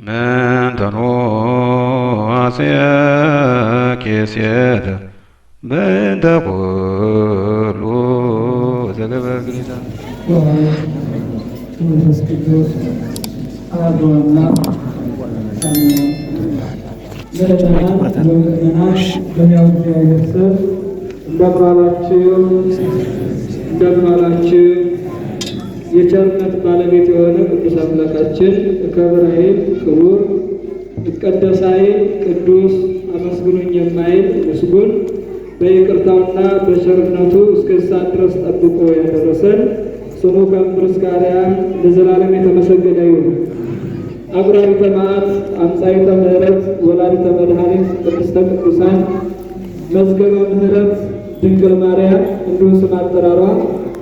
መንተኖ አስያኬሴተ በእንተ ኩሉ ዘገበ ግዴታ መንፈስ ቅዱስ አሐዱ አምላክ ምእመናን በሕያው እግዚአብሔር ስም እንደምን ዋላችሁ። የቸርነት ባለቤት የሆነ ቅዱስ አምላካችን ክብር ኃይል ክቡር ይቀደስ ኃይል ቅዱስ አመስግኑኝ የማይል ምስጉን በይቅርታውና በቸርነቱ እስከ ሰዓት ድረስ ጠብቆ ያደረሰን ስሙ ከክብር እስከ አርያም ለዘላለም የተመሰገነ ይሁን። አብራሪተ መዓት አምሳይተ ምሕረት ወላዲተ መድኃኒት ቅድስተ ቅዱሳን መዝገበ ምሕረት ድንግል ማርያም እንዲሁ ስም አጠራሯ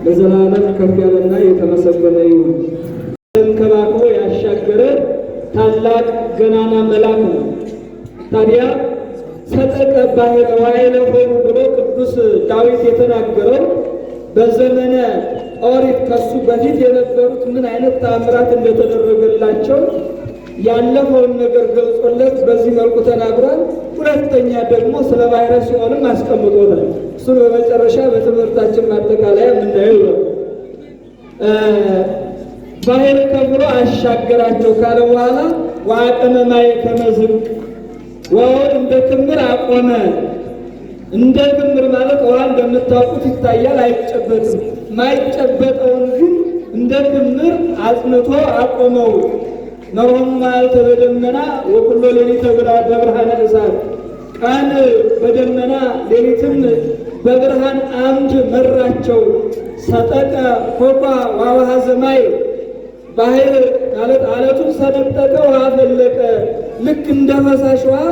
ለዘላለም ከፍ ያለና የተመሰገነ ይሁን። ተንከባክቦ ያሻገረ ታላቅ ገናና መልአክ ነው። ታዲያ ሰጠቀ ባሕረ ዋዕለ ሆሙ ብሎ ቅዱስ ዳዊት የተናገረው በዘመነ ኦሪት ከሱ በፊት የነበሩት ምን አይነት ተአምራት እንደተደረገላቸው ያለፈውን ነገር ገልጾለት በዚህ መልኩ ተናግሯል። ሁለተኛ ደግሞ ስለ ባሕረ ሲኦልም አስቀምጦታል። እሱን በመጨረሻ በትምህርታችን ማጠቃለያ የምናየው ነው። ባሕር ከፍሎ አሻገራቸው ካለ በኋላ ወአቀመ ማየ ከመ ዝንቅ ውሃውን እንደ ክምር አቆመ። እንደ ክምር ማለት ውሃ እንደምታውቁት ይታያል፣ አይጨበጥም። ማይጨበጠውን ግን እንደ ክምር አጽንቶ አቆመው። መሆኑ ማለት በደመና ወኩሎ ሌሊተ በብርሃነ እሳት፣ ቀን በደመና ሌሊትም በብርሃን አምድ መራቸው። ሰጠቀ ኮኳ ወአውሃዘ ማይ፣ ባሕር ማለት አለቱን ሰነጠቀ፣ ውሃ ፈለቀ። ልክ እንደ ፈሳሽ ውሃ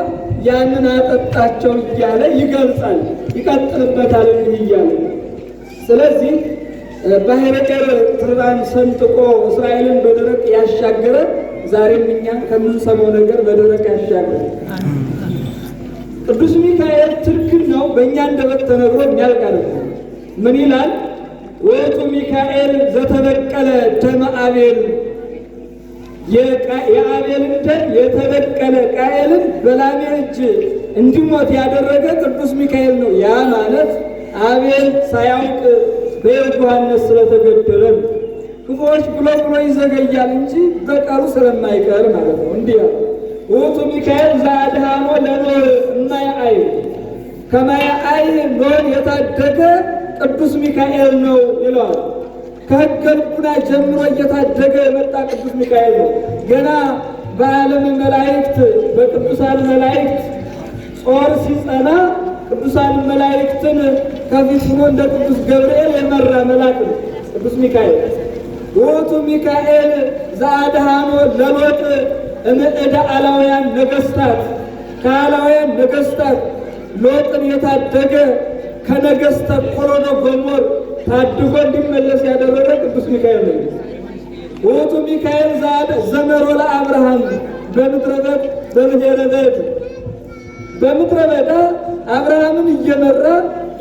ያንን አጠጣቸው እያለ ይገልጻል። ይቀጥልበታል እንዲህ እያለ። ስለዚህ ባሕረ ኤርትራን ሰንጥቆ እስራኤልን በደረቅ ያሻገረ ዛሬም እኛ ከምንሰማው ነገር በደረቅ ያሻገረ ቅዱስ ሚካኤል ትርክም ነው። በእኛ አንደበት ተነግሮ የሚያልቅ አይደለም። ምን ይላል? ውእቱ ሚካኤል ዘተበቀለ ደመ አቤል፣ የአቤልን ደም የተበቀለ ቃየልን በላሜ እጅ እንዲሞት ያደረገ ቅዱስ ሚካኤል ነው። ያ ማለት አቤል ሳያውቅ በየዋህነት ስለተገደለ ነው። ክፉዎች ብሎ ይዘገያል እንጂ በቀሉ ስለማይቀር ማለት ነው። እንዲህ ያለ ውእቱ ሚካኤል ዘአድኃኖ ለኖኅ እማየ አይን፣ ከማየ አይን ኖኅን የታደገ ቅዱስ ሚካኤል ነው ይለዋል። ከሕገ ልቡና ጀምሮ እየታደገ የመጣ ቅዱስ ሚካኤል ነው። ገና በዓለም መላእክት በቅዱሳን መላእክት ጾር ሲጸና ቅዱሳን መላእክትን ከፊት ሆኖ እንደ ቅዱስ ገብርኤል የመራ መልአክ ነው ቅዱስ ሚካኤል። ውእቱ ሚካኤል ዘአድኃኖ ለሎጥ እምዕደ አላውያን ነገሥታት፣ ከአላውያን ነገሥታት ሎጥን የታደገ ከነገሥተ ቆሮዶ ጎሞር ታድጎ እንዲመለስ ያደረገ ቅዱስ ሚካኤል ነው። ውእቱ ሚካኤል ዘመሮ ለአብርሃም በምድረ በዳ በብሔረ በድ፣ በምድረ በዳ አብርሃምን እየመራ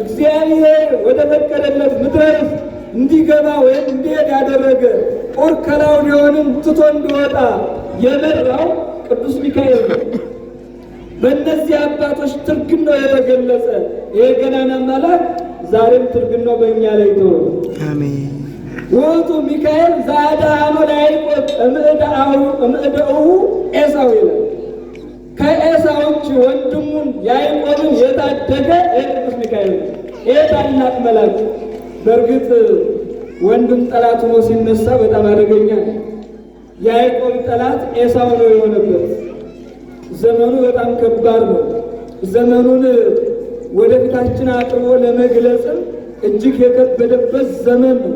እግዚአብሔር ወደ ፈቀደለት ምድረ ርስት እንዲገባ ወይም እንዲሄድ ያደረገ ጦር ከላውዴዎንን ትቶ እንዲወጣ የመራው ቅዱስ ሚካኤል ነው። በእነዚህ አባቶች ትርግም ነው የተገለጸ ይሄ ገናና መልአክ ዛሬም ትርግም ነው በእኛ ላይ ተወ። አሜን። ውእቱ ሚካኤል ዘአድኃኖ ለያዕቆብ እምዕደሁ ኤሳው ይላል። ከኤሳው እጅ ወንድሙን ያዕቆብን የታደገ ቅዱስ ሚካኤል ነው። ይሄ ታላቅ መልአክ በእርግጥ ወንድም ጠላት ሆኖ ሲነሳ በጣም አደገኛ ነው። ያዕቆብ ጠላት ኤሳው ነው የሆነበት። ዘመኑ በጣም ከባድ ነው። ዘመኑን ወደፊታችን አቅርቦ ለመግለጽም እጅግ የከበደበት ዘመን ነው።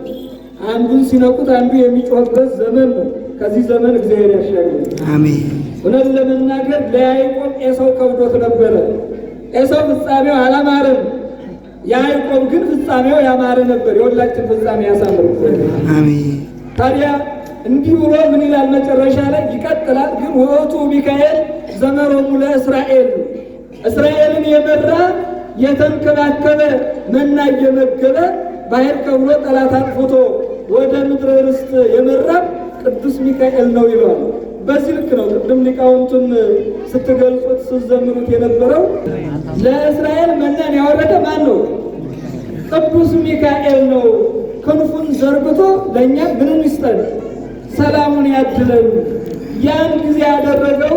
አንዱን ሲነቁት አንዱ የሚጮህበት ዘመን ነው። ከዚህ ዘመን እግዚአብሔር ያሻግረን። አሜን። እውነት ለመናገር ለያዕቆብ ኤሳው ከብዶት ነበረ። ኤሳው ፍጻሜው አላማረም። ያዕቆብ ግን ፍጻሜው ያማረ ነበር። የሁላችን ፍጻሜ ያሳምር። አሜን። ታዲያ እንዲህ ብሎ ምን ይላል መጨረሻ ላይ ይቀጥላል። ግን ውእቱ ሚካኤል ዘመሮሙ ለእስራኤል፣ እስራኤልን የመራ የተንከባከበ መና እየመገበ ባሕር ከፍሎ ጠላት አጥፍቶ ወደ ምድረ ርስት የመራ ቅዱስ ሚካኤል ነው ይለዋል። በዚህ ልክ ነው ቅድም ሊቃውንቱም ስትገልጹት ስትዘምሩት የነበረው። ለእስራኤል መናን ያወረደ ማን ነው? ቅዱስ ሚካኤል ነው። ክንፉን ዘርግቶ ለእኛ ምንን ይስጠን? ሰላሙን ያድለን። ያን ጊዜ ያደረገው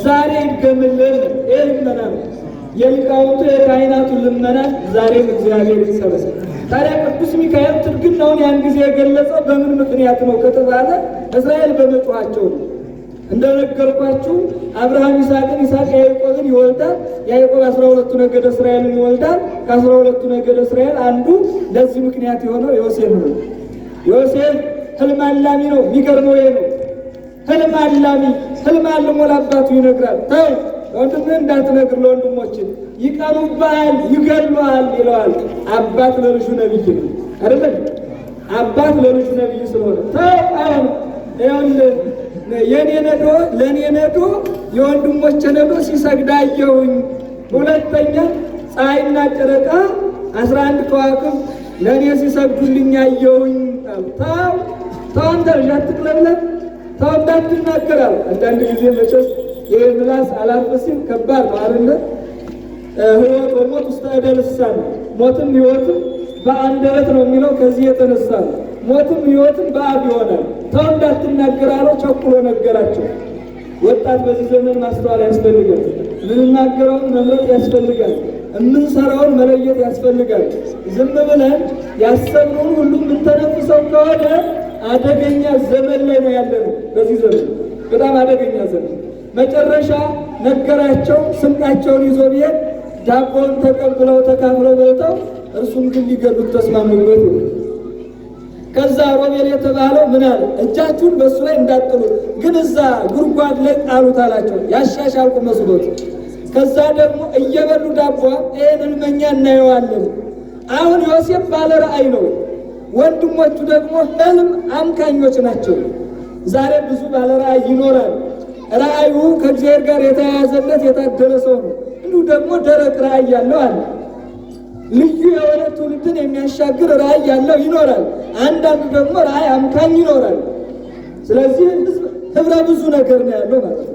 ዛሬ ይገምልን። ይህ ልመና ነው የሊቃውንቱ የካህናቱ ልመና ዛሬም እግዚአብሔር ይሰበሰብ። ታዲያ ቅዱስ ሚካኤል ትርግናውን ያን ጊዜ የገለጸው በምን ምክንያት ነው ከተባለ እስራኤል በመጮኻቸው ነው። እንደነገርኳችሁ አብርሃም ይስሐቅን፣ ይስሐቅ ያዕቆብን ይወልዳል። ያዕቆብ 12ቱ ነገደ እስራኤልን ይወልዳል። ከ12ቱ ነገደ እስራኤል አንዱ ለዚህ ምክንያት የሆነው ዮሴፍ ነው። ዮሴፍ ህልም አላሚ ነው። የሚገርመው ይሄ ነው። ህልም አላሚ ህልም አልሞ ለአባቱ ይነግራል። ተው ወንድምህ እንዳትነግር ለወንድሞችን ይቀኑብሃል፣ ይገሉሃል ይለዋል። አባት ለልጁ ነቢይ ነው አይደለም? አባት ለልጁ ነቢይ ስለሆነ ተው አሁን ይኸውልህ የኔ ነዶ ለኔ ነዶ የወንድሞቼ ነዶ ሲሰግድ አየሁኝ። ሁለተኛ ፀሐይና ጨረቃ 11 ከዋክብት ለኔ ሲሰግዱልኝ አየሁኝ። ተው አንተ ልጅ አትቅለብለብ፣ ተው እንዳትናገር። አንዳንድ ጊዜ መቼስ ይህ ምላስ አላፍ ሲል ከባድ ነው አይደለ? ሕይወት ወሞት ውስጥ እደ ልሳን ነው። ሞትም ሕይወትም በአንደበት ነው የሚለው ከዚህ የተነሳ ነው። ሞትም ሕይወትም በአፍ ይሆናል። ተው እንዳትናገር አለው። ቸኩሎ ነገራቸው። ወጣት በዚህ ዘመን ማስተዋል ያስፈልጋል። ምንናገረውን መምረጥ ያስፈልጋል። የምንሰራውን መለየት ያስፈልጋል። ዝም ብለን ያሰብነውን ሁሉ የምንተነፍሰው ከሆነ አደገኛ ዘመን ላይ ነው ያለነው። በዚህ ዘመን በጣም አደገኛ ዘመን። መጨረሻ ነገራቸው። ስንቃቸውን ይዞ ቢሄድ ዳቦን ተቀብለው ተካፍለው በልተው እርሱም ግን ሊገሉት ተስማሙበት። ከዛ ሮቤል የተባለው ምን አለ? እጃችሁን በእሱ ላይ እንዳጥሉ ግን እዛ ጉድጓድ ላይ ጣሉት አላቸው። ያሻሻልኩ መስሎት። ከዛ ደግሞ እየበሉ ዳቧ ይህን ህልመኛ እናየዋለን። አሁን ዮሴፍ ባለ ራእይ ነው። ወንድሞቹ ደግሞ ህልም አምካኞች ናቸው። ዛሬ ብዙ ባለ ራእይ ይኖራል። ራእዩ ከእግዚአብሔር ጋር የተያያዘለት የታደለ ሰው ነው። እንዲሁ ደግሞ ደረቅ ራእይ ያለው አለ። ልዩ የሆነ ትውልድን የሚያሻግር ራእይ ያለው ይኖራል። አንዳንዱ ደግሞ ራእይ አምካኝ ይኖራል። ስለዚህ ህብረ ብዙ ነገር ነው ያለው ማለት ነው።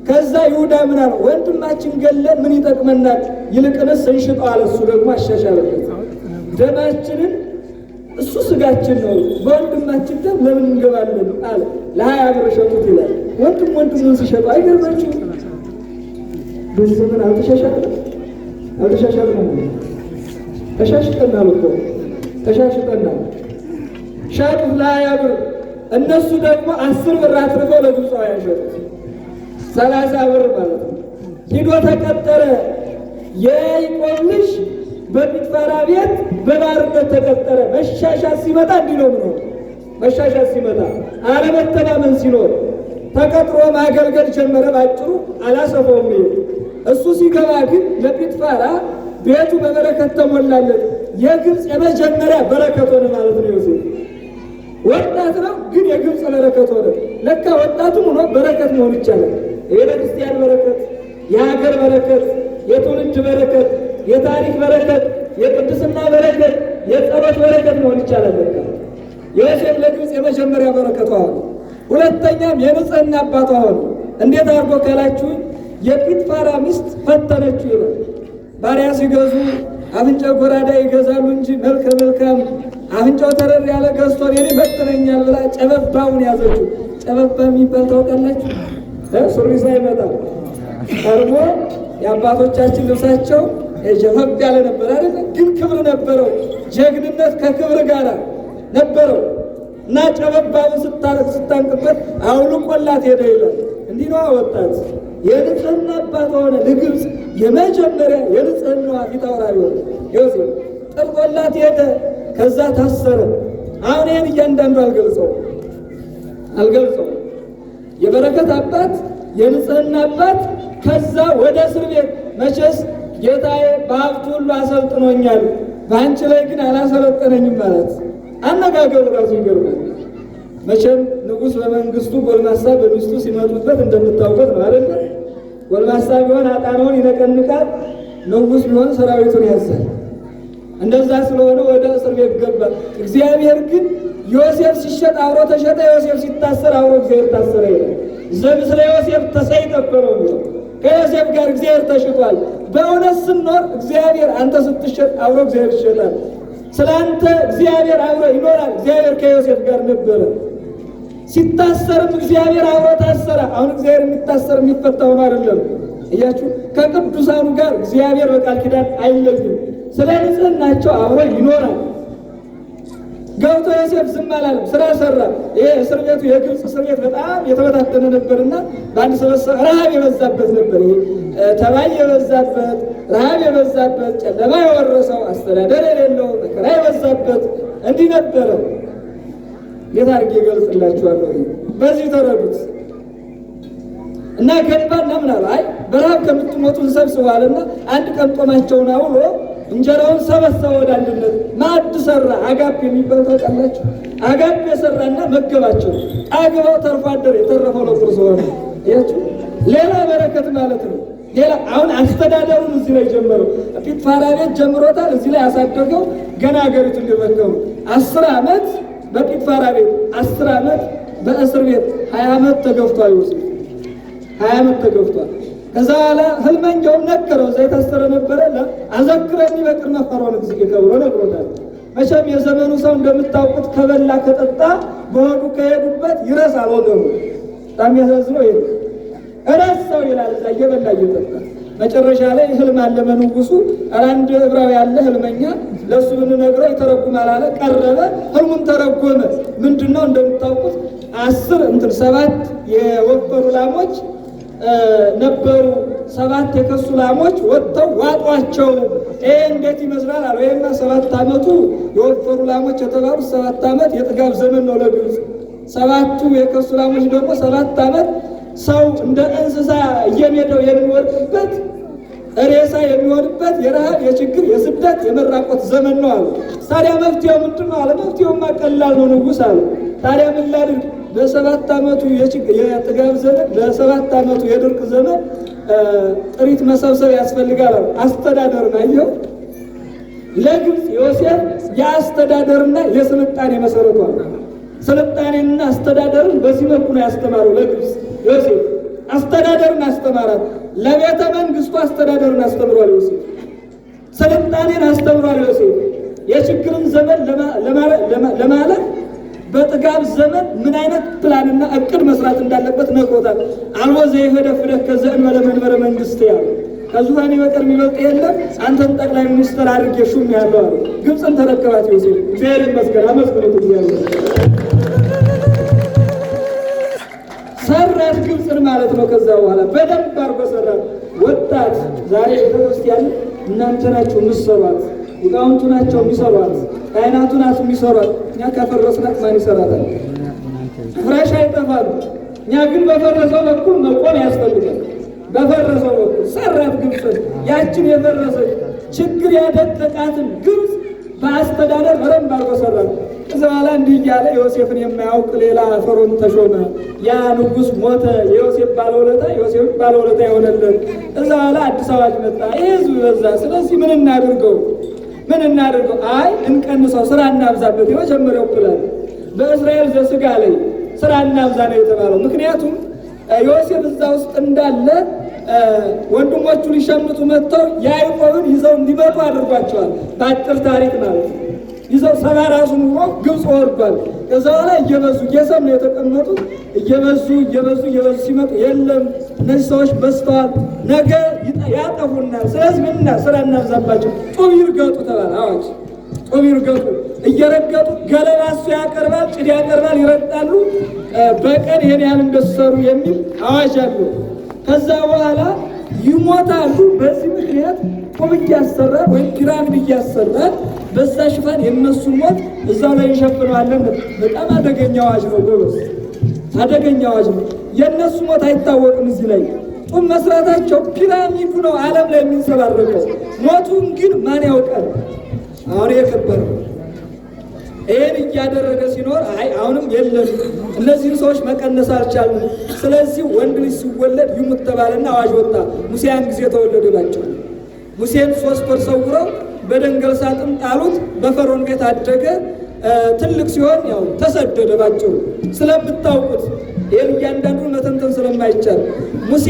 ከዛ ይሁዳ ምን አለው? ወንድማችን ገለን ምን ይጠቅመናል? ይልቅንስ እንሽጠው አለ። እሱ ደግሞ አሻሻለበት። ደማችንን እሱ ስጋችን ነው፣ በወንድማችን ደም ለምን እንገባለን አለ። ለ20 ብር ሸጡት ይላል። ወንድሙን ሲሸጡ አይገርማችሁ? በዚህ ዘመን አልተሻሻልንም። ተሻሽጠናል እኮ ተሻሽጠናል። ሻጡት ለ20 ብር። እነሱ ደግሞ 10 ብር አትርፈው ለግብፃውያን ሸጡት። 30 ብር ማለት ነው። ሂዶ ተቀጠረ። የያዕቆብ ልጅ በጲጥፋራ ቤት በባርነት ተቀጠረ። መሻሻት ሲመጣ እንዲህ ነው። መሻሻት ሲመጣ አለመተማመን ሲኖር ተቀጥሮ ማገልገል ጀመረ። ባጭሩ አላሰፈውም። እሱ ሲገባ ግን ለጲጥፋራ ቤቱ በበረከት ተሞላለት። የግብፅ የመጀመሪያ በረከት ሆነ ማለት ነው። ዮሴፍ ወጣት ነው፣ ግን የግብፅ በረከት ሆነ። ለካ ወጣቱም ሆኖ በረከት መሆን ይቻላል። የቤተክርስቲያን በረከት፣ የሀገር በረከት፣ የትውልድ በረከት፣ የታሪክ በረከት፣ የቅድስና በረከት፣ የጸሎት በረከት መሆን ይቻላል። ለካ ዮሴፍ ለግብፅ የመጀመሪያ በረከቷ ሆነ። ሁለተኛም የንጽህና አባቷ ሆነ። እንዴት አድርጎ ካላችሁ የጲጥፋራ ሚስት ፈተነችው ይላል። ባሪያ ሲገዙ አፍንጫ ጎራዳ ይገዛሉ እንጂ መልከ መልካም አፍንጫው ተረር ያለ ገዝቶ እኔን ይፈትነኛል ብላ ጨበባውን ያዘችው። ጨበባ የሚባል ታውቃላችሁ? ሱሪ ሳይመጣ ቀርቦ የአባቶቻችን ልብሳቸው ጀፈብ ያለ ነበር አይደል? ግን ክብር ነበረው። ጀግንነት ከክብር ጋር ነበረው እና ጨበባውን ስታንቅበት አውልቆላት ሄደ ይላል። እንዲህ ነው ወጣት የንጽህና አባት ሆነ። ለግብፅ የመጀመሪያ የንጽህናዋ ፊት አውራሪ ሆነ። ዮሴፍ ጥልቆላት ሄደ። ከዛ ታሰረ። አሁን ይህን እያንዳንዱ አልገልጸው። የበረከት አባት፣ የንጽህና አባት፣ ከዛ ወደ እስር ቤት። መቼስ ጌታዬ በሀብቱ ሁሉ አሰልጥኖኛል፣ በአንቺ ላይ ግን አላሰለጠነኝም ማለት አነጋገሩ ራሱ ይገርማል። መቼም ንጉሥ በመንግስቱ ጎልማሳ በሚስቱ ሲመጡበት እንደምታውቁት ነው አይደለ? ጎልማሳ ቢሆን አጣናውን ይነቀንቃል፣ ንጉሥ ቢሆን ሰራዊቱን ያዛል። እንደዛ ስለሆነ ወደ እስር ቤት ገባ። እግዚአብሔር ግን ዮሴፍ ሲሸጥ አብሮ ተሸጠ፣ ዮሴፍ ሲታሰር አብሮ እግዚአብሔር ታሰረ ይላል። ዘምስለ ዮሴፍ ተሰይጠበረው ነው። ከዮሴፍ ጋር እግዚአብሔር ተሽጧል። በእውነት ስንኖር እግዚአብሔር አንተ ስትሸጥ አብሮ እግዚአብሔር ይሸጣል። ስለ አንተ እግዚአብሔር አብሮ ይኖራል። እግዚአብሔር ከዮሴፍ ጋር ነበረ። ሲታሰርም እግዚአብሔር አብሮ ታሰረ። አሁን እግዚአብሔር የሚታሰር የሚፈታው ነው አይደለም። እያችሁ ከቅዱሳኑ ጋር እግዚአብሔር በቃል ኪዳን አይለይም። ስለ ንጽህናቸው አብሮ ይኖራል። ገብቶ ዮሴፍ ዝም አላለም፣ ስራ ሰራ። ይሄ እስር ቤቱ የግብፅ እስር ቤት በጣም የተበታተነ ነበርና በአንድ ሰበሰብ ረሃብ የበዛበት ነበር። ይሄ ተባይ የበዛበት፣ ረሃብ የበዛበት፣ ጨለማ የወረሰው፣ አስተዳደር የሌለው፣ መከራ የበዛበት እንዲህ ነበረ። እንዴት አድርጌ እገልጽላችኋለሁ? በዚህ ተረዱት እና ገባና ምን አለ? አይ በረሃብ ከምትሞቱ እንሰብስባልና አንድ ቀን ጦማቸውን አውሎ እንጀራውን ሰበሰበ፣ ወደ አንድነት ማዕድ ሰራ። አጋፕ የሚባል ታውቃላችሁ? አጋፕ የሰራና መገባቸው። ጠግበው ተርፎ አደረ። የተረፈው ለቁርስ ሆነ። ያችሁ ሌላ በረከት ማለት ነው። ሌላ አሁን አስተዳደሩን እዚህ ላይ ጀመረው። ጲጥፋራ ቤት ጀምሮታል። እዚህ ላይ ያሳደገው ገና ሀገሪቱን ሊረከቡ 10 ዓመት በጲጥፋራ ቤት 10 ዓመት በእስር ቤት 20 ዓመት ተገፍቷል። ዮሴፍ 20 ዓመት ተገፍቷል። ከዛ በኋላ ህልመኛውም ነገረው። እዛ የታሰረ ነበረ። አዘክረኒ በቅድመ ፈርዖን እግዚእ ከብሮ ነግሮታል። መቼም የዘመኑ ሰው እንደምታውቁት ከበላ ከጠጣ በሆዱ ከሄዱበት ይረሳል ወገኑ። በጣም ያሳዝነው ይሄ እረሳው ይላል። እዛ እየበላ እየጠጣ መጨረሻ ላይ ህልም አለመ ንጉሱ። አንድ ዕብራዊ ያለ ህልመኛ ለእሱ ብንነግረው ይተረጉማል አለ። ቀረበ፣ ህልሙን ተረጎመ። ምንድነው እንደምታውቁት 7 የወፈሩ ላሞች ነበሩ። 7 የከሱ ላሞች ወጥተው ዋጧቸው። ይሄ እንዴት ይመስላል አለ። ወይማ 7 ዓመቱ የወፈሩ ላሞች የተባሉት 7 ዓመት የጥጋብ ዘመን ነው ለግብፅ። 7ቱ የከሱ ላሞች ደግሞ 7 ዓመት ሰው እንደ እንስሳ እየሜደው የሚወድቅበት ሬሳ የሚሆንበት የረሃብ፣ የችግር፣ የስደት፣ የመራቆት ዘመን ነው አሉ። ታዲያ መፍትሄው ምንድን ነው አለ። መፍትሄውማ ቀላል ነው ንጉሥ አለ። ታዲያ ምን ላድርግ? በ7 ዓመቱ የጥጋብ ዘመን፣ በ7 ዓመቱ የድርቅ ዘመን ጥሪት መሰብሰብ ያስፈልጋል አሉ። አስተዳደርን አየው። ለግብፅ ዮሴፍ የአስተዳደርና የስልጣኔ መሰረቷ ስልጣኔና አስተዳደርን በዚህ መልኩ ነው ያስተማረው ለግብፅ ዮሴፍ። አስተዳደርን አስተማራት። ለቤተ መንግስቱ አስተዳደርን አስተምሯል ዮሴፍ። ስልጣኔን አስተምሯል ዮሴፍ። የችግርን ዘመን ለማለት በጥጋብ ዘመን ምን አይነት ፕላንና እቅድ መስራት እንዳለበት ነግሮታል። አልቦ ዘይፈደፍደህ ከዘእንበለ መንበረ መንግስት ያለ ከዙፋኔ በቀር የሚበልጥ የለም፣ አንተን ጠቅላይ ሚኒስትር አድርጌ ሹም ያለው አለ። ግብፅን ተረከባት ዮሴፍ። እግዚአብሔር ይመስገን። አመስግኑት እግዚአብሔር። ሰራት ግብፅን ማለት ነው። ከዛ በኋላ በደንብ አድርጎ ሰራት። ወጣት ዛሬ ቤተክርስቲያን እናንተ ናችሁ የምትሰሯት፣ ሊቃውንቱ ናቸው የሚሰሯት፣ ካህናቱ ናቸው የሚሰሯት። እኛ ከፈረስናት ማን ይሰራታል? ፍራሽ አይጠፋሉ። እኛ ግን በፈረሰው በኩል መቆም ያስፈልጋል። በፈረሰው በኩል ሰራት ግብፅን። ያችን የፈረሰች ችግር ያደቀቃትን ግብፅ በአስተዳደር በደንብ አድርጎ ሰራት። ከዛ በኋላ እንዲህ እያለ ዮሴፍን የማያውቅ ሌላ ፈርዖን ተሾመ። ያ ንጉሥ ሞተ። የዮሴፍ ባለውለታ ዮሴፍ ባለውለታ የሆነለት። ከዛ በኋላ አዲስ አዋጅ መጣ። ይህ ህዝብ በዛ። ስለዚህ ምን እናድርገው? አይ እንቀንሰው፣ ስራ እናብዛበት። የመጀመሪያው ፕላን በእስራኤል ዘሥጋ ላይ ስራ እናብዛ ነው የተባለው። ምክንያቱም ዮሴፍ እዛ ውስጥ እንዳለ ወንድሞቹ ሊሸምቱ መጥተው ያዕቆብን ይዘው እንዲመጡ አድርጓቸዋል። በአጭር ታሪክ ማለት ነው። ይዘው 70 ራሱ ኑሮ ግብፅ ወርዷል። ከዛ በኋላ እየበዙ እየሰሙ የተቀመጡት እየበዙ ሲመጡ የለም እነዚህ ሰዎች በዝተዋል፣ ነገ ያጠፉናል። ስለዚህ ምንና ስራ እናብዛባቸው፣ ጡብ ይርገጡ ተባለ። አዋጅ ጡብ ይርገጡ። እየረገጡ ገለባ እሱ ያቀርባል፣ ጭድ ያቀርባል፣ ይረግጣሉ። በቀን ይሄን ያህል እንደሰሩ የሚል አዋጅ አለው። ከዛ በኋላ ይሞታሉ። በዚህ ምክንያት ጡብ እያሰራን ወይም ፒራሚድ እያሰራን በዛ ሽፋን የነሱን ሞት እዛው ላይ እንሸፍነዋለን። በጣም አደገኛ አዋጅ ነው ጎበዝ፣ አደገኛ አዋጅ ነው። የነሱ ሞት አይታወቅም። እዚህ ላይ ጡብ መስራታቸው ፒራሚዱ ነው ዓለም ላይ የሚንጸባረቀው። ሞቱን ግን ማን ያውቃል? አሁን የከበረ ይህን እያደረገ ሲኖር አይ አሁንም የለም እነዚህን ሰዎች መቀነስ አልቻልም። ስለዚህ ወንድ ልጅ ሲወለድ ይሙት ተባለና አዋጅ ወጣ። ሙሴ ያን ጊዜ ተወለደባቸው። ሙሴን 3 ወር ሰውረው በደንገል ሳጥን ጣሉት። በፈርዖን ቤት አደገ። ትልቅ ሲሆን ያው ተሰደደ። ባጭሩ ስለምታውቁት ይህን እያንዳንዱን መተንተን ስለማይቻል ሙሴ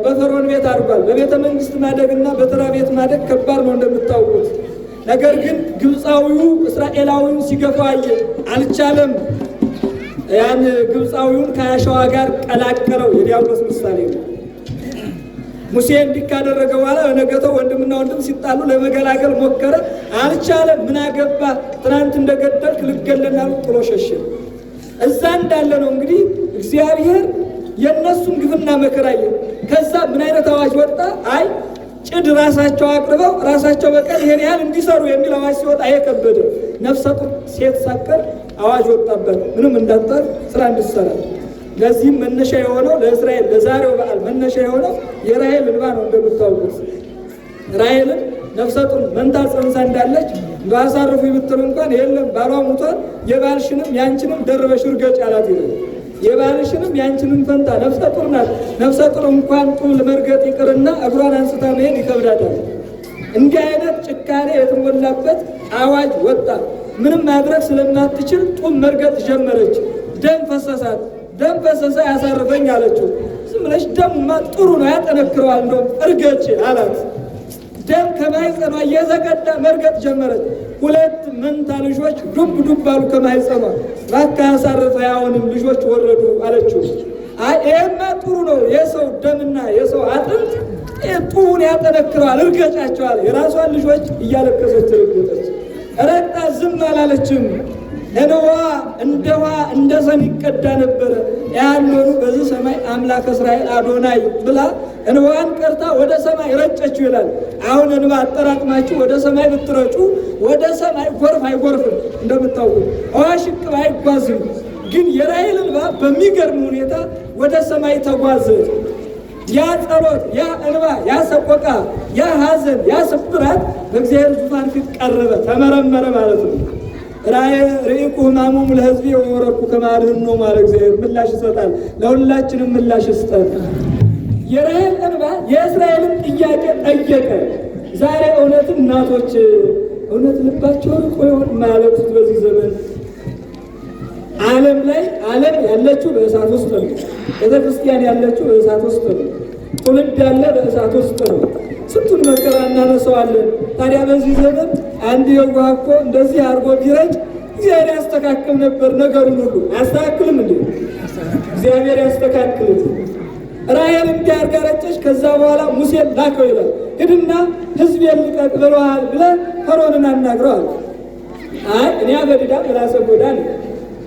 በፈርዖን ቤት አድጓል። በቤተ መንግስት ማደግና በተራ ቤት ማደግ ከባድ ነው እንደምታውቁት። ነገር ግን ግብፃዊው እስራኤላዊውን ሲገፋው አየ፣ አልቻለም። ያን ግብፃዊውን ከአሸዋ ጋር ቀላቀለው። የዲያብሎስ ምሳሌ ነው። ሙሴ እንዲህ ካደረገ በኋላ በነገተው ወንድምና ወንድም ሲጣሉ ለመገላገል ሞከረ፣ አልቻለም። ምን አገባ ትናንት እንደገደልክ ልገለናል ጥሎ ሸሸ። እዛ እንዳለ ነው እንግዲህ እግዚአብሔር የእነሱን ግፍና መከራየ። ከዛ ምን አይነት አዋጅ ወጣ? አይ ጭድ ራሳቸው አቅርበው ራሳቸው በቀን ይሄን ያህል እንዲሰሩ የሚል አዋጅ ሲወጣ የከበደ ነፍሰ ጡር ሴት ሳቀር አዋጅ ወጣበት፣ ምንም እንዳታር ስራ እንድትሰራ። ለዚህም መነሻ የሆነው ለእስራኤል ለዛሬው በዓል መነሻ የሆነው የራሔል እንባ ነው። እንደምታውቁት ራሔልን ነፍሰ ጡር መንታ ጸንሳ እንዳለች ባሳርፉ ብትል እንኳን የለም ባሏ ሙቷል፣ የባልሽንም ያንቺንም ደርበሽ እርገጭ አላት ይላል። የባልሽንም ያንቺንም ፈንታ ነፍሰ ጡር ናት። ነፍሰ ጡር እንኳን ጡል መርገጥ ይቅርና እግሯን አንስታ መሄድ ይከብዳታል። እንዲህ አይነት ጭካኔ የተሞላበት አዋጅ ወጣ። ምንም ማድረግ ስለማትችል ጡል መርገጥ ጀመረች። ደም ፈሰሳት። ደም ፈሰሰ፣ ያሳርፈኝ አለችው። ዝም ብለሽ ደሙማ ጥሩ ነው ያጠነክረዋል፣ እንደውም እርገጭ አላት። ደም ከማህፀኗ እየዘቀዳ መርገጥ ጀመረች። 2 መንታ ልጆች ዱብ ዱብ አሉ ከማህፀኗ። እባክህ አሳርፈ፣ አሁንም ልጆች ወረዱ አለችው። አይ ይሄማ ጥሩ ነው፣ የሰው ደምና የሰው አጥንት ጡን ያጠነክረዋል፣ እርገጫቸዋል። የራሷን ልጆች እያለቀሰች ረገጠች። ረግጣ ዝም አላለችም። እንዋ እንደ ውሃ እንደ ሰም ይቀዳ ነበረ ያኖሩ በዚህ ሰማይ አምላክ እስራኤል አዶናይ ብላ እንዋን ቀርታ ወደ ሰማይ ረጨችው ይላል። አሁን እንባ አጠራቅማችሁ ወደ ሰማይ ብትረጩ ወደ ሰማይ ጎርፍ አይጎርፍም። እንደምታውቁት ውሃ ሽቅብ አይጓዝም። ግን የራሔል እንባ በሚገርም ሁኔታ ወደ ሰማይ ተጓዘ። ያ ጸሎት፣ ያ እንባ፣ ያ ሰቆቃ፣ ያ ሐዘን፣ ያ ስብራት በእግዚአብሔር ዙፋን ፊት ቀረበ፣ ተመረመረ ማለት ነው። ርኢኩ ሕማሞሙ ለሕዝቤ ወወረድኩ ከመ አድኅኖሙ ማለት እግዚአብሔር ምላሽ ይሰጣል። ለሁላችንም ምላሽ ይስጠን። የራሔል እንባ የእስራኤልን ጥያቄ ጠየቀ። ዛሬ እውነት እናቶች እውነት ልባቸው ርቆ ይሆን የማያለቅሱት በዚህ ዘመን? ዓለም ላይ ዓለም ያለችው በእሳት ውስጥ ነው። ቤተ ክርስቲያን ያለችው በእሳት ውስጥ ነው። ትውልድ ያለ በእሳት ውስጥ ነው። ስንቱን መከራ እናነሳዋለን። ታዲያ በዚህ ዘመን አንድ የዋህ እኮ እንደዚህ አድርጎ ቢረጭ እግዚአብሔር ያስተካክል ነበር ነገሩን ሁሉ። አያስተካክልም እንዴ? እግዚአብሔር ያስተካክል። ራሔል እንዲህ አድርጋ ረጨች። ከዛ በኋላ ሙሴን ላከው ይላል። ሂድና ሕዝቤን ልቀቅ ብለዋል ብለህ ፈርዖንን አናግረዋል። አይ እኔ አበድዳ ምላሰ ጎዳ ነኝ።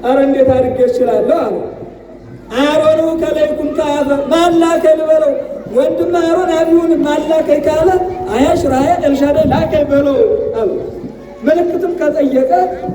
ኧረ እንዴት አድርጌ እችላለሁ አለ። አሮኑ ከለይኩን ከአፈ ማላከኝ ልበለው። ወንድም አሮን አብዩን ማላከኝ ካለ አያሽ ራሔል ኤልሻዳይ ላከኝ በለው አለ። ምልክትም ከጠየቀ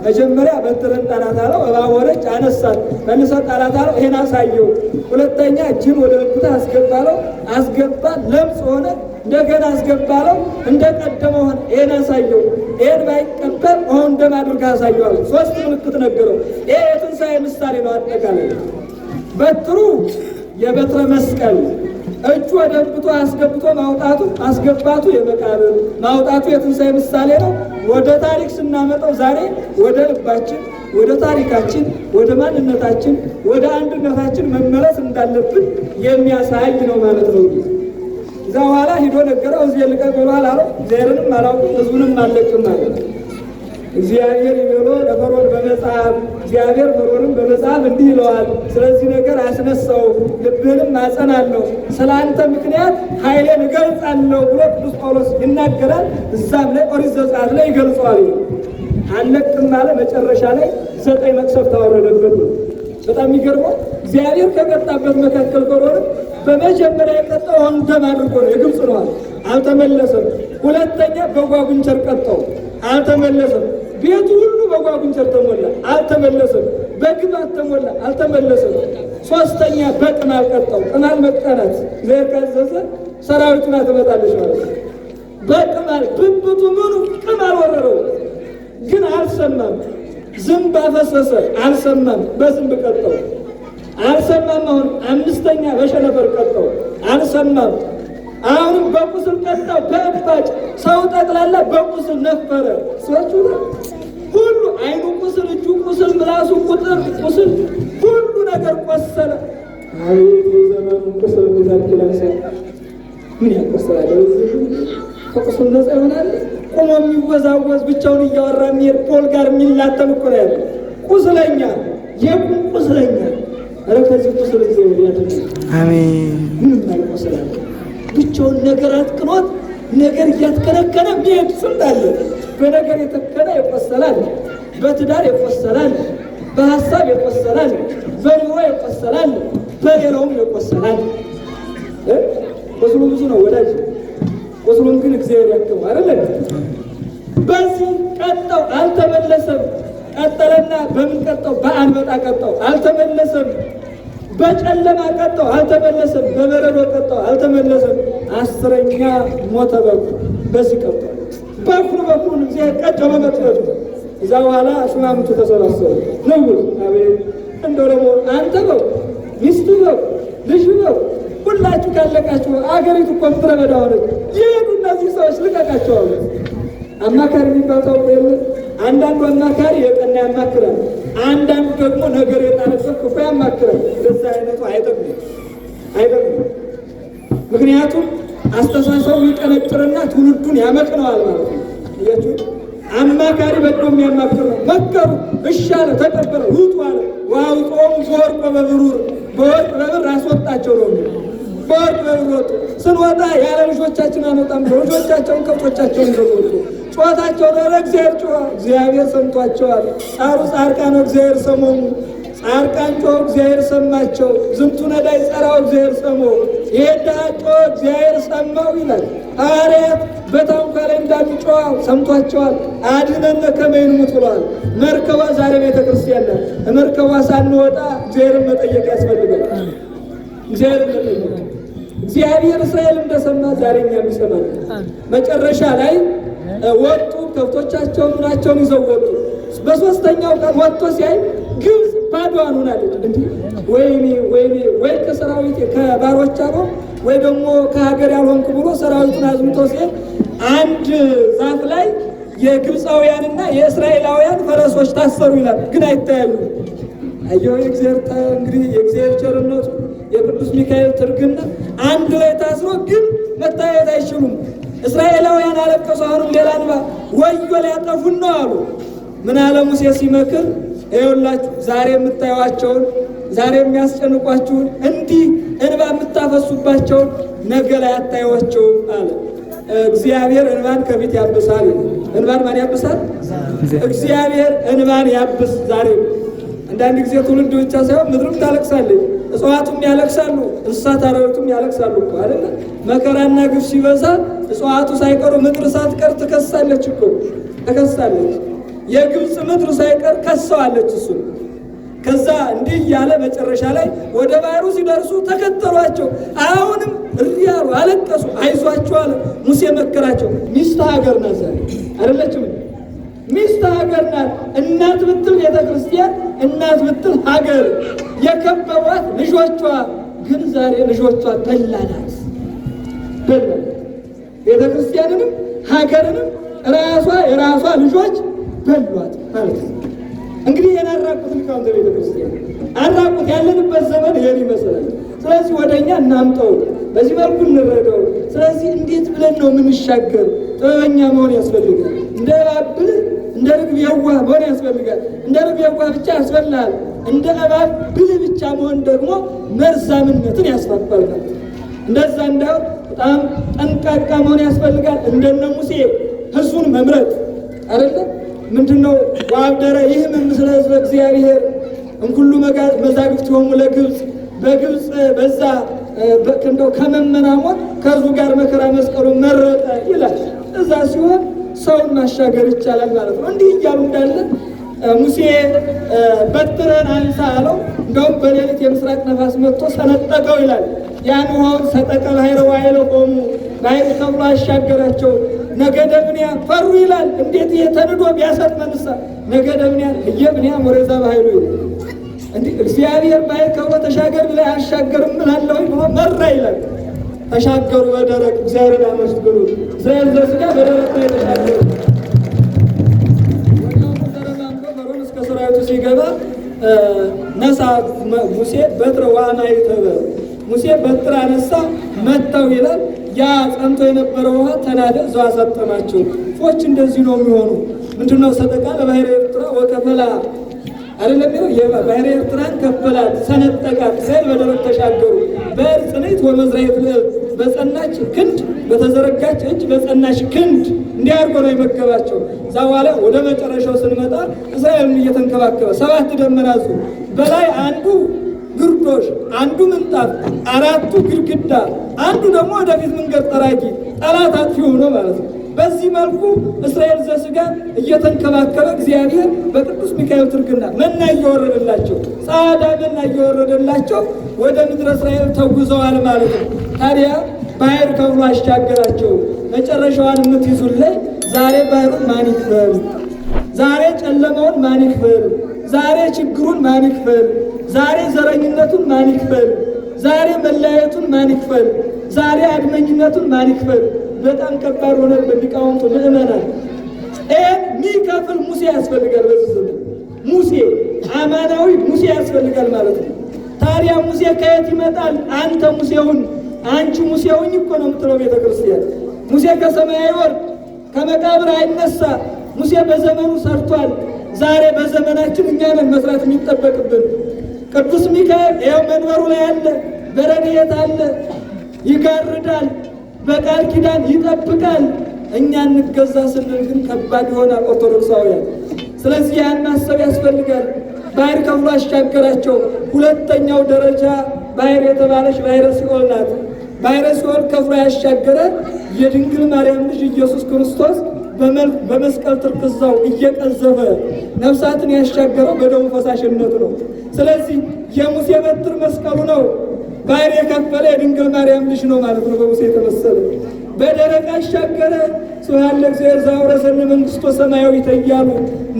መጀመሪያ በትረን ጣላት አለው። እባብ ሆነች፣ አነሳት። መልሰ ጣላት አለው። ይሄን አሳየው። ሁለተኛ እጅን ወደ ብብትህ አስገባለው። አስገባ፣ ለምጽ ሆነ። እንደገና አስገባለው፣ እንደቀደመ ሆነ። ይሄን አሳየው። ይሄን ባይቀበል አሁን እንደማድረግ አሳየዋል። 3 ምልክት ነገረው። ይሄ የትንሣኤ ምሳሌ ነው። አጠቃላይ በትሩ የበትረ መስቀል፣ እጁ ወደ ብብቱ አስገብቶ ማውጣቱ አስገባቱ የመቃብር ማውጣቱ የትንሣኤ ምሳሌ ነው። ወደ ታሪክ ስናመጣው ዛሬ ወደ ልባችን፣ ወደ ታሪካችን፣ ወደ ማንነታችን፣ ወደ አንድነታችን መመለስ እንዳለብን የሚያሳይ ነው ማለት ነው። እዛ በኋላ ሂዶ ነገረው። ሕዝቤን ልቀቅ ብሎሃል አለው። እግዚአብሔርንም አላውቅም ሕዝቡንም አልለቅም ማለት ነው። እግዚአብሔር ይብሎ ለፈርዖን በመጽሐፍ እግዚአብሔር ፈርዖንን በመጽሐፍ እንዲህ ይለዋል፣ ስለዚህ ነገር አስነሳው፣ ልብህንም አጸናለሁ፣ ስለ አንተ ምክንያት ኃይሌን እገልጻለሁ ብሎ ቅዱስ ጳውሎስ ይናገራል። እዛም ላይ ኦሪት ዘጸአት ላይ ይገልጸዋል። አልለቅም አለ። መጨረሻ ላይ 9 መቅሰፍት ታወረደበት ነው። በጣም የሚገርመው እግዚአብሔር ከቀጣበት መካከል ፈርዖንን በመጀመሪያ የቀጣው አሁን ደም አድርጎ ነው። የግብፅ ነዋል፣ አልተመለሰም። ሁለተኛ በጓጉንቸር ቀጣው፣ አልተመለሰም። ቤቱ ሁሉ በጓጉንቸር ተሞላ፣ አልተመለሰም። በግባት ተሞላ፣ አልተመለሰም። 3ኛ በቅማል ቀጣው። ቅማል መቀናት እግዚአብሔር ካዘዘ ሰራዊቱን ትመጣለች ማለት ነው። በቅማል ብብቱ ምኑ ቅማል ወረረው፣ ግን አልሰማም። ዝንብ አፈሰሰ፣ አልሰማም። በዝንብ ቀጣው፣ አልሰማም። አሁን 5ኛ በሸነፈር ቀጣው፣ አልሰማም። አሁንም በቁስል ቀጣው በእባጭ ሰው ጠቅላላ በቁስል ነፈረ። ሰዎቹ ሁሉ አይኑ ቁስል፣ እጁ ቁስል፣ ምላሱ ቁስል፣ ሁሉ ነገር ቆሰለ። አቤት የዘመኑ ቁስል ሚዛክላሰ ምን ያቆስላል? ከቁስል ነፃ ይሆናል? ቆሞ የሚወዛወዝ ብቻውን እያወራ የሚሄድ ፖል ጋር የሚላተም እኮ ነው ያለ ቁስለኛ፣ የቁም ቁስለኛ። ኧረ ከዚህ ቁስል ጊዜ ወዲያደግ አሜን። ምንም አይቆስላል። ብቻውን ነገር አትቅኖት ነገር እያትከነከነ ሚሄድ ስልጣለ። በነገር የተከነ ይቆሰላል፣ በትዳር ይቆሰላል፣ በሀሳብ ይቆሰላል፣ በኑሮ ይቆሰላል፣ በሌላውም ይቆሰላል። ቁስሉ ብዙ ነው ወዳጅ። ቁስሉን ግን እግዚአብሔር ያክመው አይደለ? በዚህ ቀጣው አልተመለሰም። ቀጠለና በምን ቀጣው? በአንበጣ ቀጣው አልተመለሰም። በጨለማ ቀጣው አልተመለሰም። በበረዶ ቀጣው አልተመለሰም። 10ኛ ሞተ በኩር። በዚህ ቀጣው በኩሩን እግዚአብሔር ቀጣው በመጥረቱ። እዛ በኋላ ሹማምንቱ ተሰባሰቡ። ነው አቤት እንደው ደግሞ አንተ ነው ሚስቱ ነው ልጅ ነው ሁላችሁ ካለቃችሁ አገሪቱ እኮ ምድረ በዳ ሆነች። ይሄዱ እነዚህ ሰዎች ልቀቃቸው አሉ። አማካሪ የሚባል ታውቁ የለ? አንዳንዱ አማካሪ የቀና ያማክራል፣ አንዳንዱ ደግሞ ነገር የጣለበት ክፉ ያማክራል። ለዛ አይነቱ አይጠቅም። ምክንያቱም አስተሳሰቡ ይቀነጭርና ትውልዱን ያመቅነዋል ማለት ነው። እያችሁ አማካሪ በጎ የሚያማክር ነው። መከሩ፣ እሺ አለ፣ ተቀበለ፣ ውጡ አለ። ዋውጦም በወርቅ በብሩር በወርቅ በብር አስወጣቸው ነው። በወርቅ በብር ወጡ። ስንወጣ ያለ ልጆቻችን አንወጣም። ልጆቻቸውን ከብቶቻቸውን ይዘወጡ። ጩኸታቸውን ኧረ እግዚአብሔር ጮኸ፣ እግዚአብሔር ሰምቷቸዋል። ጻሩ ጻድቃን እግዚአብሔር ሰሞኑ ጻድቃን ጮኸ፣ እግዚአብሔር ሰማቸው። ዝንቱ ነዳይ ጸራው እግዚአብሔር ሰማው። ይሄ ድሃ ጮኸ፣ እግዚአብሔር ሰማው ይላል። ሐዋርያት በታንኳ ላይ እንዳሉ ጮኸው ሰምቷቸዋል። አድነን ከመ ይንሙት ብለዋል። መርከቧ ዛሬ ቤተ ክርስቲያን ናት። መርከቧ ሳንወጣ እግዚአብሔርን መጠየቅ ያስፈልጋል። እግዚአብሔር እስራኤል እንደሰማ ዛሬ እኛም ይሰማል። መጨረሻ ላይ ወጡ። ከብቶቻቸውን ምናቸውን ይዘው ወጡ። በሶስተኛው ቀን ወጥቶ ሲያይ ግብፅ ባዶዋን ሆናለች። እንዲህ ወይኔ ወይ ከሰራዊት ከባሮች አሮ ወይ ደግሞ ከሀገር ያልሆንኩ ብሎ ሰራዊቱን አዝምቶ ሲሄድ አንድ ዛፍ ላይ የግብፃውያንና የእስራኤላውያን ፈረሶች ታሰሩ ይላል። ግን አይታያሉ። አየሁ የእግዚአብሔር እንግዲህ የእግዚአብሔር ቸርነቱ የቅዱስ ሚካኤል ትርግና አንድ ላይ ታስሮ ግን መታየት አይችሉም። እስራኤላውያን አለቀሱ። አሁንም ሌላ እንባ ወዮ ሊያጠፉን ነው አሉ። ምን አለ ሙሴ ሲመክር፣ ይኸውላችሁ ዛሬ የምታዩዋቸውን ዛሬ የሚያስጨንቋችሁን እንዲህ እንባ የምታፈሱባቸውን ነገ ላይ አታዩዋቸውም አለ። እግዚአብሔር እንባን ከፊት ያብሳል። እንባን ማን ያብሳል? እግዚአብሔር እንባን ያብስ። ዛሬ አንዳንድ ጊዜ ትውልድ ብቻ ሳይሆን ምድርም ታለቅሳለች፣ እጽዋቱም ያለቅሳሉ፣ እንስሳት አራዊቱም ያለቅሳሉ እኮ አይደለ? መከራና ግፍ ሲበዛ እጽዋቱ ሳይቀሩ ምድር ሳትቀር ትከሳለች እኮ ተከሳለች። የግብፅ ምድር ሳይቀር ከሰዋለች እሱ። ከዛ እንዲህ እያለ መጨረሻ ላይ ወደ ባህሩ ሲደርሱ ተከተሏቸው። አሁንም እሪ አሉ፣ አለቀሱ። አይዟቸው አለ ሙሴ መከራቸው። ሚስት ሀገር ናት ዛሬ አይደለችም? ሚስት ሀገር ናት። እናት ብትል ቤተ ክርስቲያን፣ እናት ብትል ሀገር የከበቧት ልጆቿ ግን ዛሬ ልጆቿ በላናት። ቤተ ክርስቲያንንም ሀገርንም ራሷ የራሷ ልጆች በሏት ማለት ነው። እንግዲህ የናራቁት ሊቃውንተ ቤተ ክርስቲያን አራቁት። ያለንበት ዘመን ይሄን ይመስላል። ስለዚህ ወደኛ እናምጠው፣ በዚህ መልኩ እንረዳው። ስለዚህ እንዴት ብለን ነው የምንሻገር? ጥበበኛ መሆን ያስፈልጋል። እንደ እባብ ብልህ እንደ ርግብ የዋህ መሆን ያስፈልጋል። እንደ ርግብ የዋህ ብቻ ያስፈልጋል። እንደ እባብ ብልህ ብቻ መሆን ደግሞ መርዛምነትን ያስፋፋልናል። እንደዛ እንዳው በጣም ጠንቃቃ መሆን ያስፈልጋል። እንደነ ሙሴ ሕዝቡን መምረጥ አይደለም ምንድነው? ወአብደረ ይህም ምስለ ሕዝበ እግዚአብሔር እንኩሉ መዛግብት ሆሙ ለግብፅ በግብፅ በዛ እንደው ከመመናሞን ከሕዝቡ ጋር መከራ መስቀሉን መረጠ ይላል። እዛ ሲሆን ሰውን ማሻገር ይቻላል ማለት ነው። እንዲህ እያሉ እንዳለ ሙሴ በትረን አንሳ አለው። እንደውም በሌሊት የምስራቅ ነፋስ መጥቶ ሰነጠቀው ይላል። ያን ውሃውን ሰጠቀ ባሕረ ዋዕለ ቆሙ ባሕር ከብሎ አሻገራቸው። ነገደ ብንያም ፈሩ ይላል። እንዴት የተንዶ ቢያሰጥመንሳ ነገደ ብንያም እየብንያም ወረዛ ባሕሩ ይላል። እንዲህ እግዚአብሔር ባሕር ከብሎ ተሻገር ብላ አሻገርም እላለሁ ብሎ መራ ይላል። ተሻገሩ በደረቅ። እግዚአብሔርን አመስግኑ። እስራኤል ዘሥጋ በደረቅ ነው የተሻገሩ። ወዲያውኑ ተረማምዶ ፈርዖን እስከ ሰራዊቱ ሲገባ ነሳ ሙሴ በትረ ወአማይተበ ሙሴ በትር አነሳ መታው ይላል። ያ ጸንቶ የነበረ ውሃ ተናደ፣ እዛው አሰጠማቸው። ፎች እንደዚህ ነው የሚሆኑ። ምንድነው ሰጠቃ ለባሕረ ኤርትራ ወከፈላ አይደለም ይኸው የባሕረ ኤርትራን ከፈላት፣ ሰነጠቃት። እስራኤል በደረቅ ተሻገሩ። በጽንዕት ወመዝራዕት በጸናች ክንድ፣ በተዘረጋች እጅ፣ በጸናች ክንድ እንዲያርጎ ነው የመገባቸው። እዛ በኋላ ወደ መጨረሻው ስንመጣ እስራኤልን እየተንከባከበ 7 ደመና ዙ በላይ አንዱ ግርዶሽ፣ አንዱ ምንጣፍ፣ 4ቱ ግድግዳ፣ አንዱ ደግሞ ወደፊት መንገድ ጠራጊ ጠላት አጥፊ ሆኖ ማለት ነው። በዚህ መልኩ እስራኤል ዘሥጋ እየተንከባከበ እግዚአብሔር በቅዱስ ሚካኤል ትርግና መና እየወረደላቸው ጻዕዳ መና እየወረደላቸው ወደ ምድረ እስራኤል ተጉዘዋል ማለት ነው። ታዲያ ባሕር ከፍሎ አሻገራቸው። መጨረሻዋን የምትይዙልኝ ዛሬ ባሕሩን ማን ይክፈል? ዛሬ ጨለማውን ማን ይክፈል? ዛሬ ችግሩን ማን ይክፈል? ዛሬ ዘረኝነቱን ማን ይክፈል? ዛሬ መለያየቱን ማን ይክፈል? ዛሬ አድመኝነቱን ማን ይክፈል? በጣም ከባድ ሆነ። በሊቃውንቱ ምእመናን ሚከፍል ሙሴ ያስፈልጋል። በዚህ ዘመን ሙሴ አማናዊ ሙሴ ያስፈልጋል ማለት ነው። ታዲያ ሙሴ ከየት ይመጣል? አንተ ሙሴውን፣ አንቺ ሙሴውኝ እኮ ነው የምትለው ቤተ ክርስቲያን። ሙሴ ከሰማይ አይወርድ፣ ከመቃብር አይነሳ። ሙሴ በዘመኑ ሰርቷል። ዛሬ በዘመናችን እኛ ነን መስራት የሚጠበቅብን። ቅዱስ ሚካኤል ይኸው መንበሩ ላይ አለ፣ በረድኤት አለ፣ ይጋርዳል፣ በቃል ኪዳን ይጠብቃል። እኛ እንገዛ ስንል ግን ከባድ ይሆናል ኦርቶዶክሳውያን። ስለዚህ ያን ማሰብ ያስፈልጋል። ባሕር ከፍሎ አሻገራቸው። ሁለተኛው ደረጃ ባሕር የተባለች ባሕረ ሲኦል ናት። ባሕረ ሲኦል ከፍሎ ያሻገረ የድንግል ማርያም ልጅ ኢየሱስ ክርስቶስ በመስቀል ትርክዛው እየቀዘፈ ነፍሳትን ያሻገረው በደሙ ፈሳሽነት ነው። ስለዚህ የሙሴ በትር መስቀሉ ነው። ባሕር የከፈለ የድንግል ማርያም ልጅ ነው ማለት ነው። በሙሴ የተመሰለ በደረቅ አሻገረ። ስብሐት ለእግዚአብሔር ዘአውረሰነ መንግሥቶ ሰማያዊተ እያሉ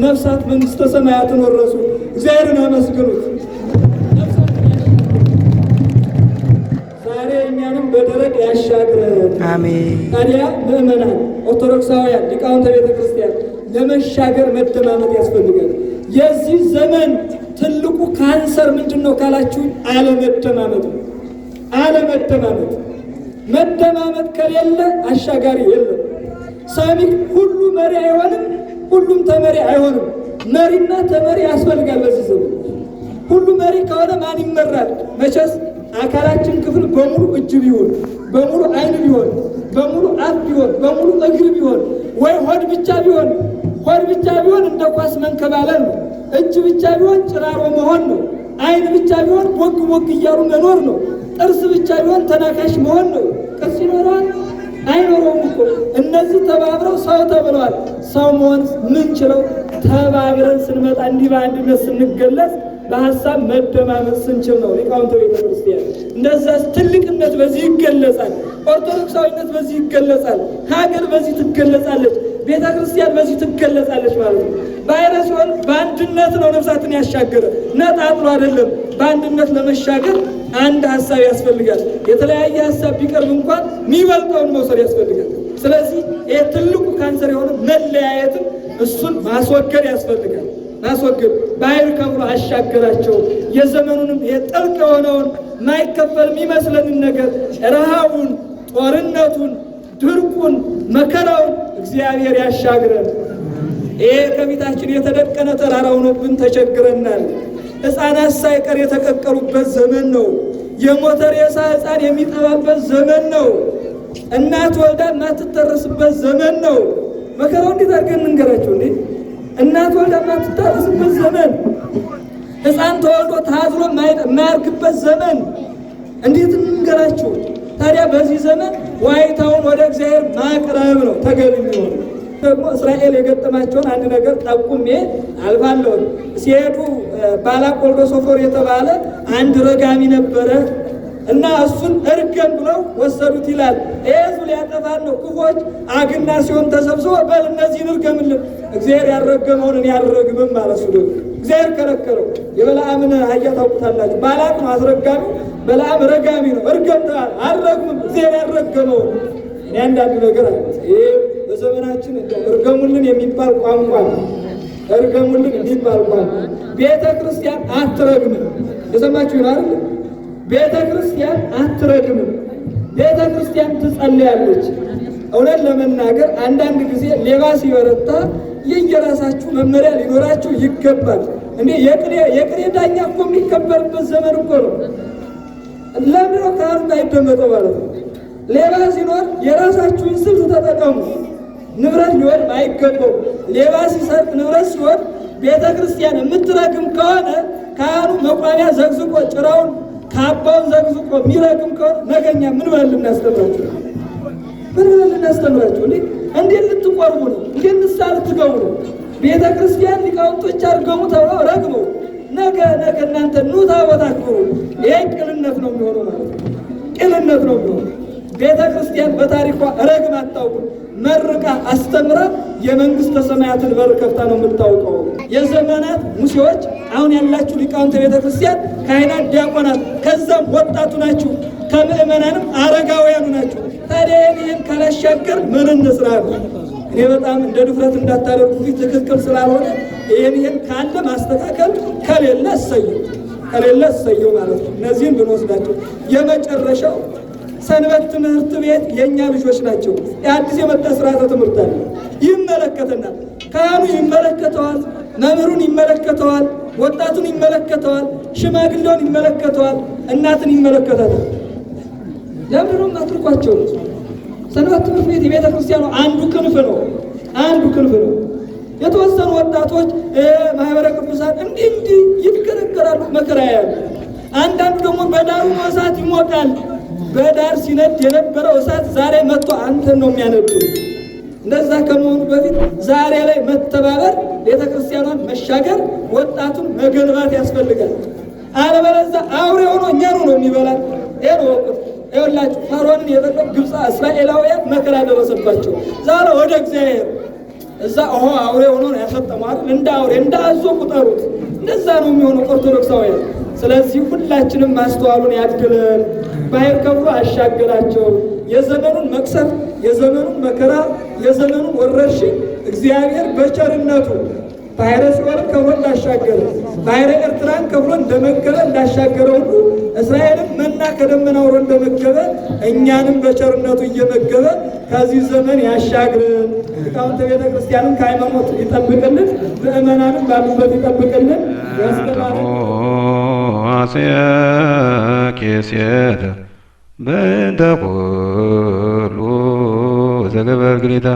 ነፍሳት መንግሥተ ሰማያትን ወረሱ። እግዚአብሔርን አመስግኑት። ዛሬ እኛንም በደረቅ ያሻግረን። አሜን። ታዲያ ምእመናን፣ ኦርቶዶክሳውያን፣ ሊቃውንተ ቤተ ክርስቲያን ለመሻገር መደማመጥ ያስፈልጋል። የዚህ ዘመን ትልቁ ካንሰር ምንድን ነው ካላችሁ፣ አለመደማመጥ ነው። አለመደማመጥ። መደማመጥ ከሌለ አሻጋሪ የለም። ሰሚ ሁሉ መሪ አይሆንም፣ ሁሉም ተመሪ አይሆንም። መሪና ተመሪ ያስፈልጋል በዚህ ዘመን። ሁሉ መሪ ከሆነ ማን ይመራል? መቼስ አካላችን ክፍል በሙሉ እጅ ቢሆን፣ በሙሉ ዓይን ቢሆን፣ በሙሉ አፍ ቢሆን፣ በሙሉ እግር ቢሆን፣ ወይ ሆድ ብቻ ቢሆን፣ ሆድ ብቻ ቢሆን እንደ ኳስ መንከባለል ነው። እጅ ብቻ ቢሆን ጭራሮ መሆን ነው። ዓይን ብቻ ቢሆን ቦግ ቦግ እያሉ መኖር ነው። ጥርስ ብቻ ቢሆን ተናካሽ መሆን ነው። ቅርስ ይኖረዋል? አይኖረውም እኮ። እነዚህ ተባብረው ሰው ተብለዋል። ሰው መሆን ምንችለው ተባብረን ስንመጣ፣ እንዲህ በአንድነት ስንገለጽ፣ በሀሳብ መደማመጥ ስንችል ነው። ሊቃውንተ ቤተ ክርስቲያን እንደዛ ትልቅነት በዚህ ይገለጻል። ኦርቶዶክሳዊነት በዚህ ይገለጻል። ሀገር በዚህ ትገለጻለች። ቤተ ክርስቲያን በዚህ ትገለጻለች ማለት ነው። ባሕረ ሲኦል በአንድነት ነው ነፍሳትን ያሻገረ፣ ነጣጥሎ አይደለም። በአንድነት ለመሻገር አንድ ሀሳብ ያስፈልጋል። የተለያየ ሀሳብ ቢቀርብ እንኳን የሚበልጠውን መውሰድ ያስፈልጋል። ስለዚህ ይህ ትልቁ ካንሰር የሆነ መለያየትን እሱን ማስወገድ ያስፈልጋል። ማስወገድ። ባሕር ከፍሎ አሻገራቸው። የዘመኑንም የጥልቅ የሆነውን ማይከፈል የሚመስለንን ነገር ረሃቡን፣ ጦርነቱን፣ ድርቁን፣ መከራውን እግዚአብሔር ያሻግረን። ይሄ ከፊታችን የተደቀነ ተራራ ሆኖብን ተቸግረናል። ሕፃናት ሳይቀር የተቀቀሉበት ዘመን ነው። የሞተ ሬሳ ሕፃን የሚጠባበት ዘመን ነው። እናት ወልዳ የማትተረስበት ዘመን ነው። መከራው እንዴት አድርገን እንንገራቸው እንዴ? እናት ወልዳ የማትታረስበት ዘመን፣ ሕፃን ተወልዶ ታዝሎ የማያርግበት ዘመን እንዴት እንንገራቸው? ታዲያ በዚህ ዘመን ዋይታውን ወደ እግዚአብሔር ማቅረብ ነው ተገቢ የሚሆነው። ደግሞ እስራኤል የገጠማቸውን አንድ ነገር ጠቁሜ አልፋለሁ። ሲሄዱ ባላቅ ወልደ ሶፎር የተባለ አንድ ረጋሚ ነበረ። እና እሱን እርገም ብለው ወሰዱት ይላል። ይህ ሕዝብ ሊያጠፋን ነው። ክፎች አግና ሲሆን ተሰብስበው በል እነዚህን እርገምልን፣ እግዚአብሔር ያልረገመውን እኔ አልረግምም ማለት ነው። እግዚአብሔር ከለከለው። የበለዓምን አህያ ታውቁታላችሁ። ባላቅ ነው አስረጋሚ፣ በለዓም ረጋሚ ነው። እርገም ተባለ፣ አልረግምም እግዚአብሔር ያልረገመውን። እኔ አንዳንድ ነገር አለ። ይሄ በዘመናችን እርገሙልን የሚባል ቋንቋ ነው። እርገሙልን የሚባል ቋንቋ ቤተ ክርስቲያን አትረግምም። የሰማችሁ ነው አይደል? ቤተ ክርስቲያን አትረግምም። ቤተ ክርስቲያን ትጸልያለች። እውነት ለመናገር አንዳንድ ጊዜ ሌባ ሲበረታ የየራሳችሁ መመሪያ ሊኖራችሁ ይገባል። እንዴ የቅኔ ዳኛ እኮ የሚከበርበት ዘመን እኮ ነው። ለምን ነው ካህኑ አይደመጠው ማለት ነው? ሌባ ሲኖር የራሳችሁን ስልት ተጠቀሙ። ንብረት ሊወድም አይገባው። ሌባ ሲሰርቅ ንብረት ሲሆን ቤተ ክርስቲያን የምትረግም ከሆነ ካህኑ መቋሚያ ዘግዝቆ ጭራውን ካባውን ዘግዝቆ የሚረግም ከሆነ ነገኛ ምን ብለን ልናስተምራችሁ? ምን ብለን ልናስተምራችሁ? እንዴት ልትቆርቡ ነው? እንዴት ንስሐ ልትገቡ ነው? ቤተ ክርስቲያን ሊቃውንቶች አድርገሙ ተብለው ረግመው ነገ እናንተ ኑ ታቦት አክብሩ። ይሄ ቅንነት ነው የሚሆነው ማለት ነው። ቅንነት ነው የሚሆነው። ቤተ ክርስቲያን በታሪኳ ረግም አታውቅም። መርቃ አስተምራ የመንግስተ ሰማያትን በር ከፍታ ነው የምታውቀው። የዘመናት ሙሴዎች አሁን ያላችሁ ሊቃውንተ ቤተ ክርስቲያን ካህናት፣ ዲያቆናት ከዛም ወጣቱ ናችሁ፣ ከምእመናንም አረጋውያኑ ናችሁ። ታዲያ ይህን ካላሻገር ምን እንስራ ነው? እኔ በጣም እንደ ድፍረት እንዳታደርጉ ትክክል ስላልሆነ ይህን ካለ ማስተካከል፣ ከሌለ እሰየው ማለት ነው። እነዚህን ብንወስዳቸው የመጨረሻው ሰንበት ትምህርት ቤት የእኛ ልጆች ናቸው። የአዲስ የመጣ ስርዓተ ትምህርት አለ። ይመለከተናል። ካህኑ ይመለከተዋል፣ መምህሩን ይመለከተዋል፣ ወጣቱን ይመለከተዋል፣ ሽማግሌውን ይመለከተዋል፣ እናትን ይመለከታታል። ለምንድነው አትርቋቸው? ሰንበት ትምህርት ቤት የቤተ ክርስቲያኑ አንዱ ክንፍ ነው። የተወሰኑ ወጣቶች ማህበረ ቅዱሳን እንዲህ ይገለገላሉ፣ መከራ ያሉ። አንዳንዱ ደግሞ በዳሩ እሳት ይሞቃል። በዳር ሲነድ የነበረው እሳት ዛሬ መጥቶ አንተን ነው የሚያነዱ። እንደዛ ከመሆኑ በፊት ዛሬ ላይ መተባበር፣ ቤተ ክርስቲያኗን መሻገር፣ ወጣቱን መገንባት ያስፈልጋል። አለበለዚያ አውሬ ሆኖ እኛኑ ነው የሚበላል። ይሄ ነው ወቅት። ይኸውላችሁ ፈርዖንን የበለው ግብፅ እስራኤላውያን መከራ ደረሰባቸው። ዛሬ ወደ እግዚአብሔር እዛ አውሬ ሆኖ ነው ያሰጠማል። እንደ አውሬ እንደ አዞ ቁጠሩት። እንደዛ ነው የሚሆነው ኦርቶዶክሳውያን። ስለዚህ ሁላችንም ማስተዋሉን ያድለን። ባህር ከፍሎ አሻገራቸው። የዘመኑን መቅሰፍ፣ የዘመኑን መከራ፣ የዘመኑን ወረርሽኝ እግዚአብሔር በቸርነቱ ባህረ ሲኦልን ከፍሎ እንዳሻገረ፣ ባህረ ኤርትራን ከፍሎ እንደመገበ እንዳሻገረ ሁሉ እስራኤልን መና ከደመና ወርዶ እንደመገበ እኛንም በቸርነቱ እየመገበ ከዚህ ዘመን ያሻግርን። ሊቃውንተ ቤተ ክርስቲያንን ከሃይማኖት ይጠብቅልን፣ ምእመናንን ባሉበት ይጠብቅልን። ቄስየተ በእንተ ኩሉ ዘገበ ግዴታ